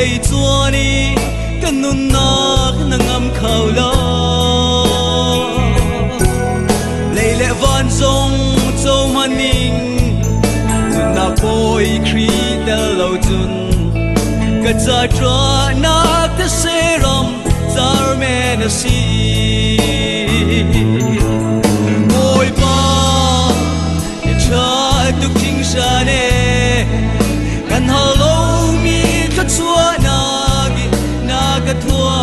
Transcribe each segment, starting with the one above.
hay chua ni kan nun nak nangam khâu lo lệ lệ van sông châu maning nun na boy kri del lo chun ka cha tra nak te seram zar me na si boy ba cha tu king shane kan halo mi ka chua na gi na ka thua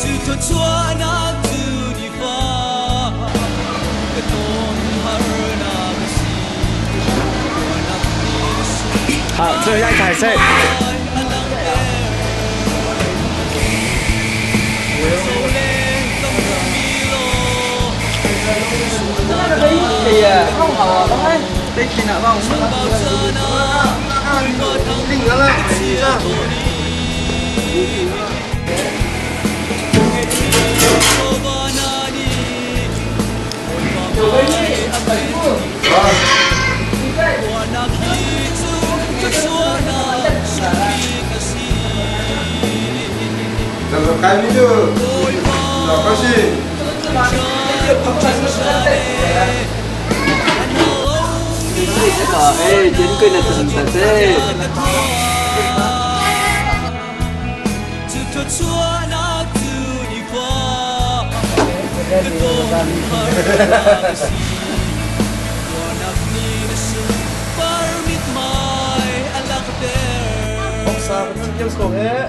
tu to chua na tu di fa ka ton har na ka si na ni 好，最后一台是。thì không họ có thấy đi khi nào không đỉnh ra là rồi cái đi được rồi có gì ê chính cái này tình thật thế không sao vẫn yêu cầu hết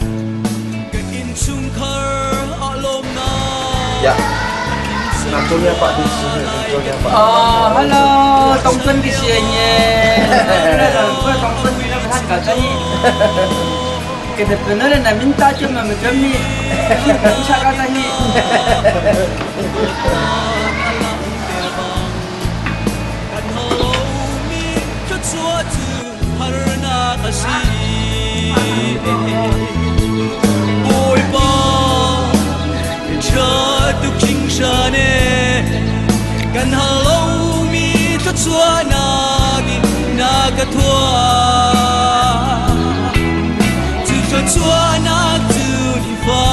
dạ làm cho nghe bạn đi xin cho nghe bạn hello Tông Xuân cái gì nhỉ đây là cái Tông Xuân nó phát cả cái cái đợt vừa nói là mình ta chưa mà mình chấm đi mình sao cái gì boy ba cha tu king shane kan halo mi ka chua na gi na ka thua tu cho chua na tu di fa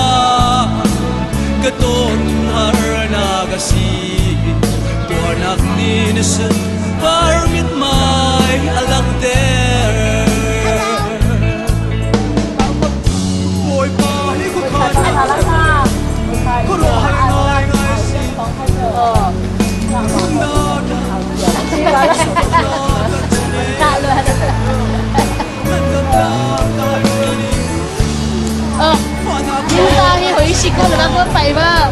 ka ton har na ga si tua nak ni na sa par mit mai alak der boy ba hi ko kha ko ro har ngai ngai si chúng ta đi hủy xịt con người ta có phải mà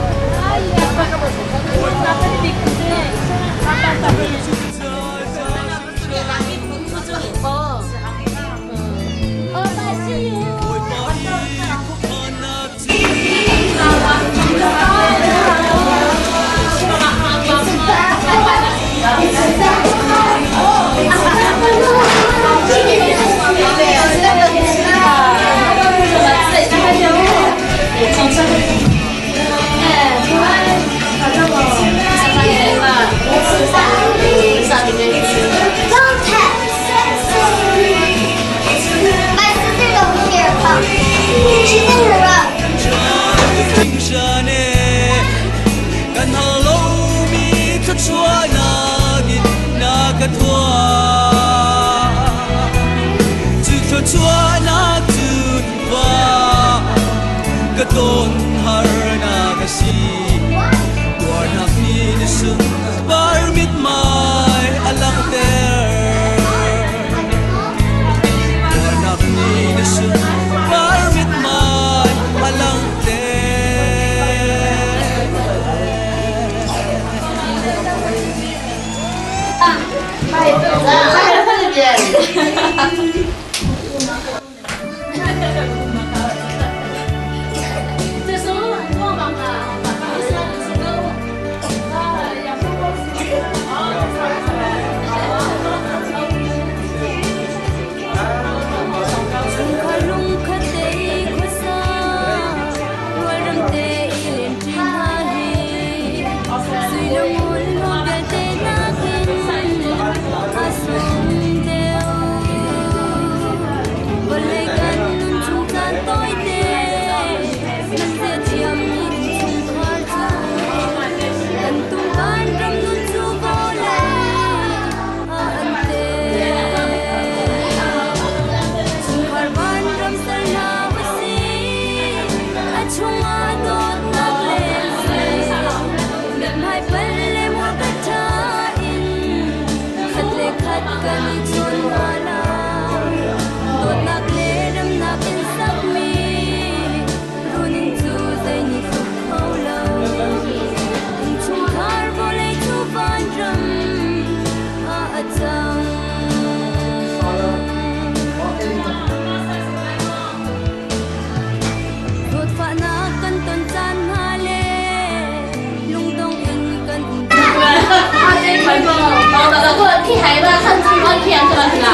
한 키안 들어가나.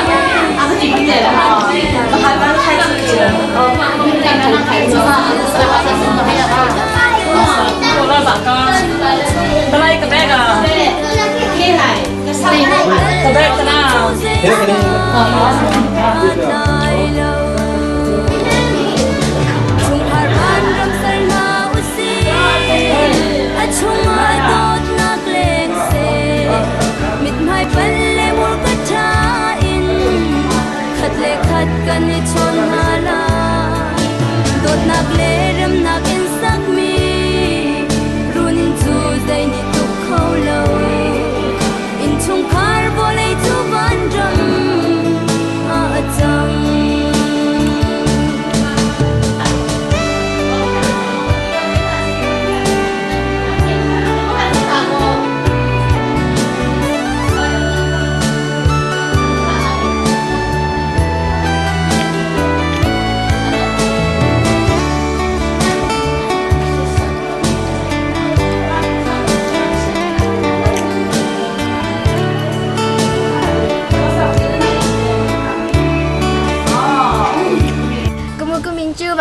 아, 지금이네. 한번 살지. 그냥 달려서 들어가서 좀 해야 Cô bảo con Tôi lấy cái bé à Cái này, cái xanh này. Cái bé cái nào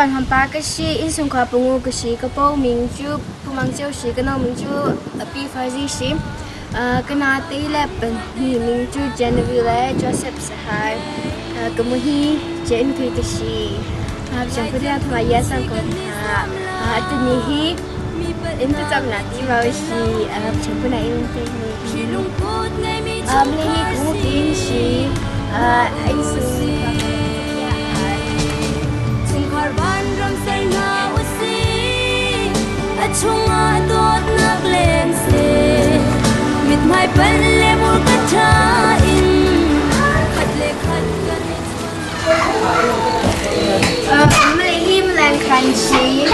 bạn hàm ba cái gì in sung khoa bungu cái gì cái bao mình chú phụ mang châu gì cái nào mình chú pi phải gì gì cái nào tí là bên hi mình chú Genevieve Joseph Sahai cái mùi hi trên thuê cái gì chẳng có điều thay ya sang còn tự nhiên hi in tự trọng là tí vào gì chẳng có này in tên hi mình hi cũng tin gì anh sung Ban ram say na usi achunga dot nak len se mit mai pan le mul ka tha in khat le khat kan mình hi mình làm khăn gì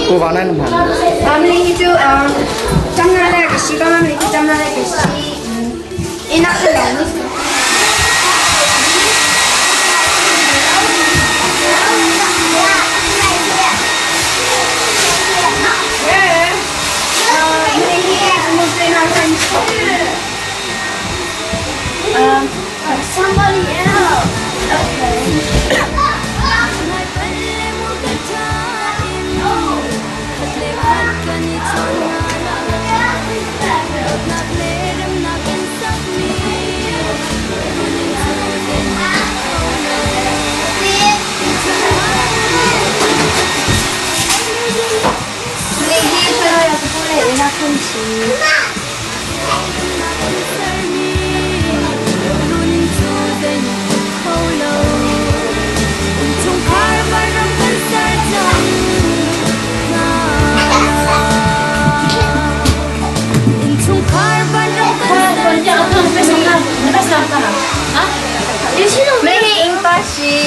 Cô vào đây làm hả? mình chú chăm ra đây cái gì đó mình chú chăm ra đây cái gì in nó cái lòng somebody else. Okay.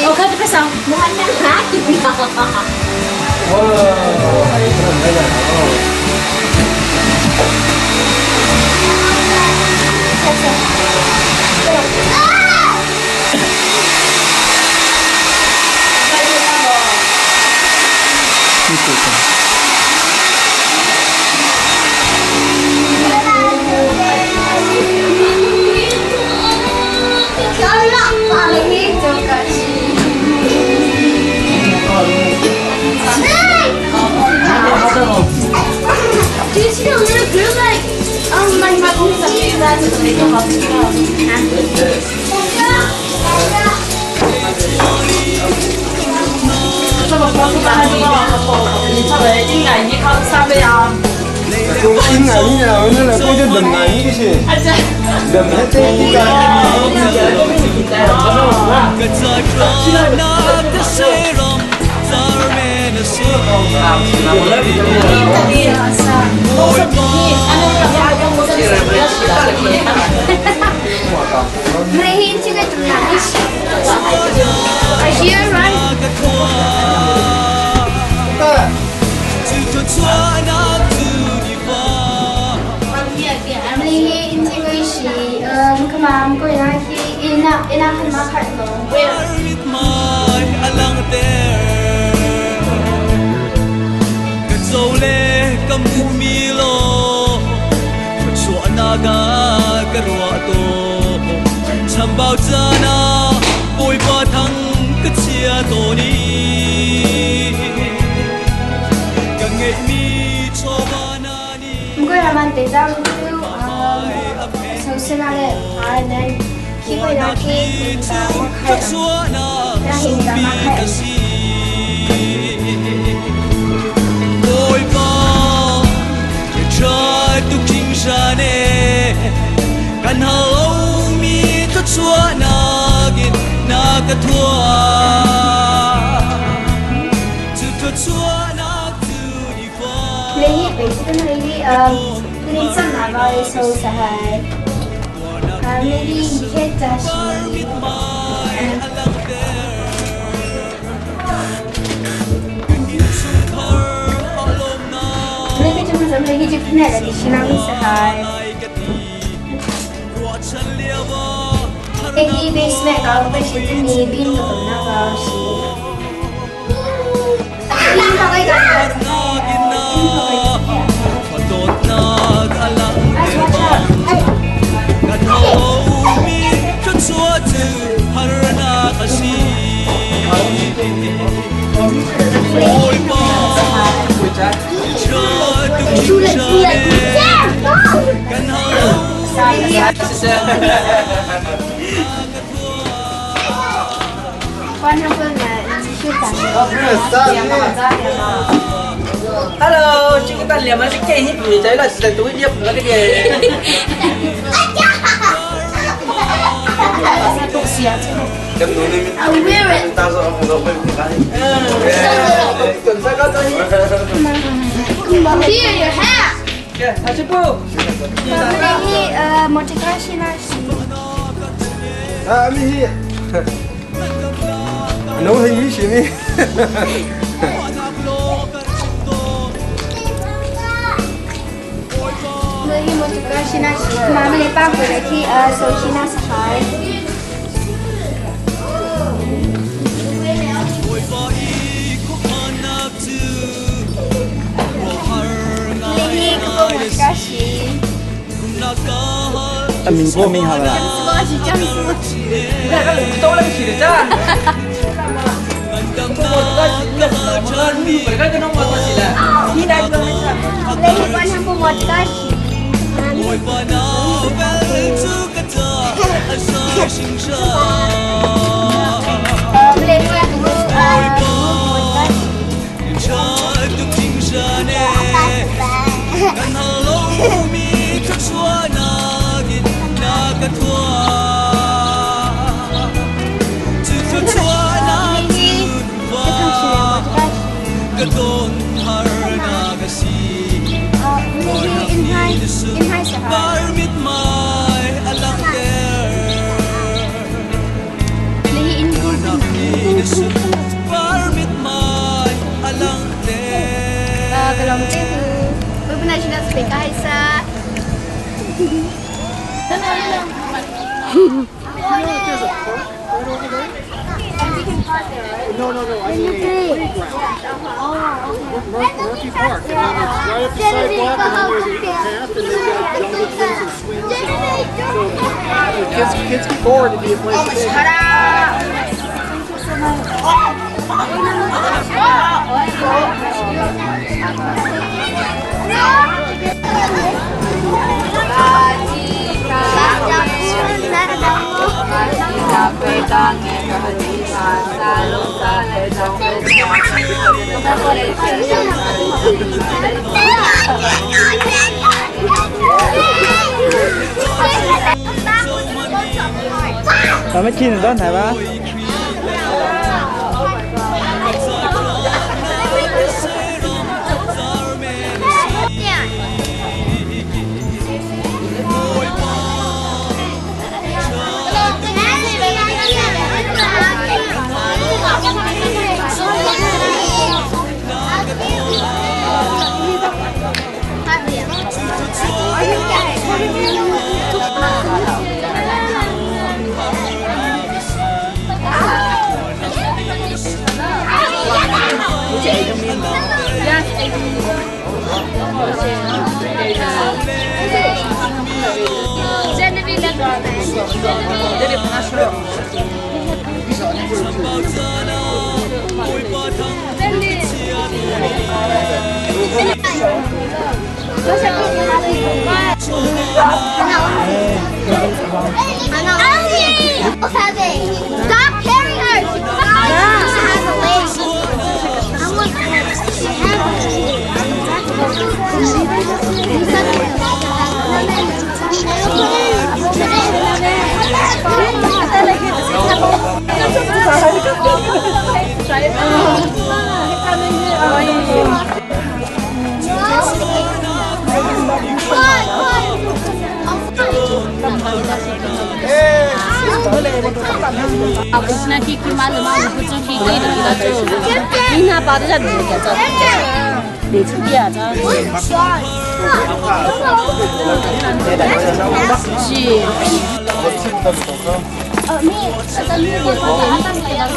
Oh, kan pasang. Muhan na ha. Do you see a little girl like my mom's up here that's a little hospital? Sao mà con ba đi sao vậy in ngày như không sao bây giờ Cô in ngày như nào nữa là cô cho đầm ngày cái gì? Đầm hết thế cả. Ano Mrehin sila tumalis. Are you right? Mrehin sila si kamam ko na ki ina kan makat no. Naga karwa to chambao chana koi pa thang kachia to ni gange mi chobana ni Mko naman te dang tu so sila le then ki ko na ki sa makat na hinda makat koi pa try to king shane kan hau mi to chua nagin nagathua to chua na tu di fa lehi basically kuning san na ba so sa hai lehi kheta shi lehi je phne la di shinang sa hai lehi base me ka ba shi ni bin ko na ba shi in ka kai ka dot na ala kan hau mi to chua tu harna kasi oi pa Hello, chúng ta liềm cái cây hít người thấy là sẽ túi điệp nữa cái gì? Đâm núi đi mình ta sợ không đâu mình cái cần sẽ có tới Here your hat. Kìa, thằng sư phụ. Lehi motivasi nasi. mi hi nấu hình mi xí mi Lehi motivasi nasi. Mama lepas berlaki soshi nasi hai. Lehi kau motivasi. Mình học là. Tôi là chỉ để ra. Mereka jangan buat masih Tidak bisa. Lehi kau nampu motivasi. Lehi aku Gadon harna kasi in high sa Barmit mai alang der Lehi in Barmit mai alang der kalau macam tu benar sudah sepeka Aisyah. No, I mean Murphy Park. And then it's right up the sidewalk, and then there's a path, and they've got jungle gyms and swings and all. So kids get bored, it'd be a place to be. Sao mấy chi nữa đó hả ba? Stop carrying her! She has a leg. I want Aku nak kiki malam aku tu kiki dah kita tu. Ini apa tu jadi kita tu. Di sini aja. Si. Ni, asal ni dia kata apa ni kita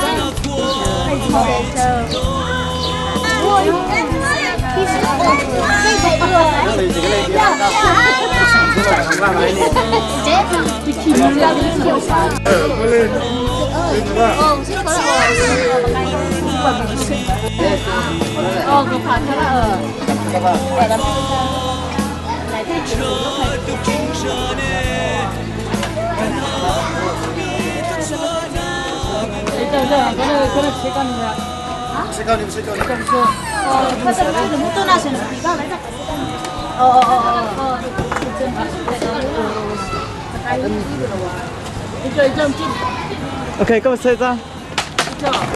Okay, come and sit down.